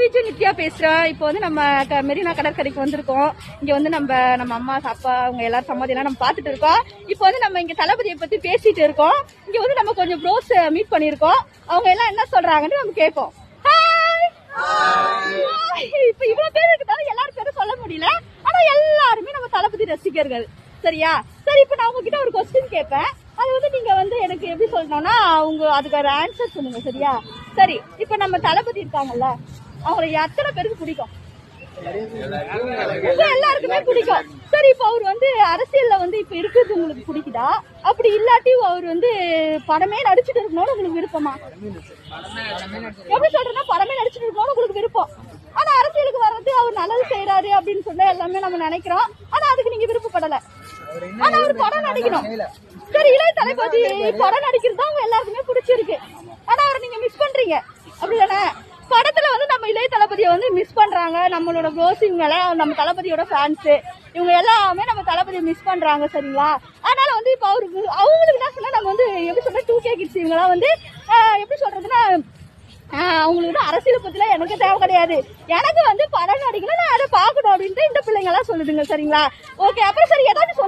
விஜய் நித்யா பேசுறேன். இப்போ வந்து நம்ம மெரினா கடற்கரைக்கு வந்திருக்கோம். இங்க வந்து நம்ம அம்மா அப்பா அவங்க எல்லாரும் சமாதி எல்லாம் நம்ம பாத்துட்டு இருக்கோம். இப்போ வந்து நம்ம இங்க தளபதியை பத்தி பேசிட்டு இருக்கோம். இங்க வந்து நம்ம கொஞ்சம் ப்ரோஸ் மீட் பண்ணிருக்கோம். அவங்க எல்லாம் என்ன சொல்றாங்கன்னு நம்ம கேட்போம். இப்ப இவ்வளவு பேர் இருக்கிறதால எல்லாரும் பேரும் சொல்ல முடியல. ஆனா எல்லாருமே நம்ம தளபதி ரசிகர்கள். சரியா? சரி, இப்ப நான் உங்ககிட்ட ஒரு கொஸ்டின் கேட்பேன். அது வந்து நீங்க வந்து எனக்கு எப்படி சொல்லணும்னா அவங்க அதுக்கு ஒரு ஆன்சர் சொல்லுங்க. சரியா? சரி, இப்ப நம்ம தளபதி இருக்காங்கல்ல, அவங்களை எத்தனை பேருக்கு பிடிக்கும்? எல்லாருக்குமே பிடிக்கும். சரி, இப்ப அவர் வந்து அரசியல்ல வந்து இப்ப இருக்கிறது உங்களுக்கு பிடிக்குதா? அப்படி இல்லாட்டி அவர் வந்து படமே நடிச்சுட்டு இருக்கணும்னு உங்களுக்கு விருப்பமா? எப்படி சொல்றேன்னா படமே நடிச்சுட்டு இருக்கணும்னு உங்களுக்கு விருப்பம். ஆனா அரசியலுக்கு வர்றது அவர் நல்லது செய்யறாரு அப்படின்னு சொல்ல எல்லாமே நம்ம நினைக்கிறோம். ஆனா அதுக்கு நீங்க விருப்பப்படல. ஆனா அவர் படம் நடிக்கணும். சரி, இளைய தளபதி படம் நடிக்கிறது அவங்க எல்லாருக்குமே பிடிச்சிருக்கு. ஆனா அவரை நீங்க மிஸ் பண்றீங்க, அப்படிதானே? படத்துல வந்து நம்ம இளைய தளபதியை வந்து மிஸ் பண்றாங்க. நம்மளோட க்ளோசிங் மேல நம்ம தளபதியோட ஃபேன்ஸ் இவங்க எல்லாமே நம்ம தளபதியை மிஸ் பண்றாங்க. சரிங்களா? அதனால வந்து இப்ப அவங்களுக்கு என்ன சொன்னா நம்ம வந்து எப்படி சொல்ற 2K கிட்ஸ் இவங்கெல்லாம் வந்து எப்படி சொல்றதுன்னா அவங்களுக்கு அரசியல் பத்திலாம் எனக்கு தேவை கிடையாது. எனக்கு வந்து படம் நடிக்கணும், நான் அதை பாக்கணும் அப்படின்ட்டு இந்த பிள்ளைங்க எல்லாம் சொல்லுதுங்க. சரிங்களா? ஓகே, அப்புறம் சரி ஏதாச்சும்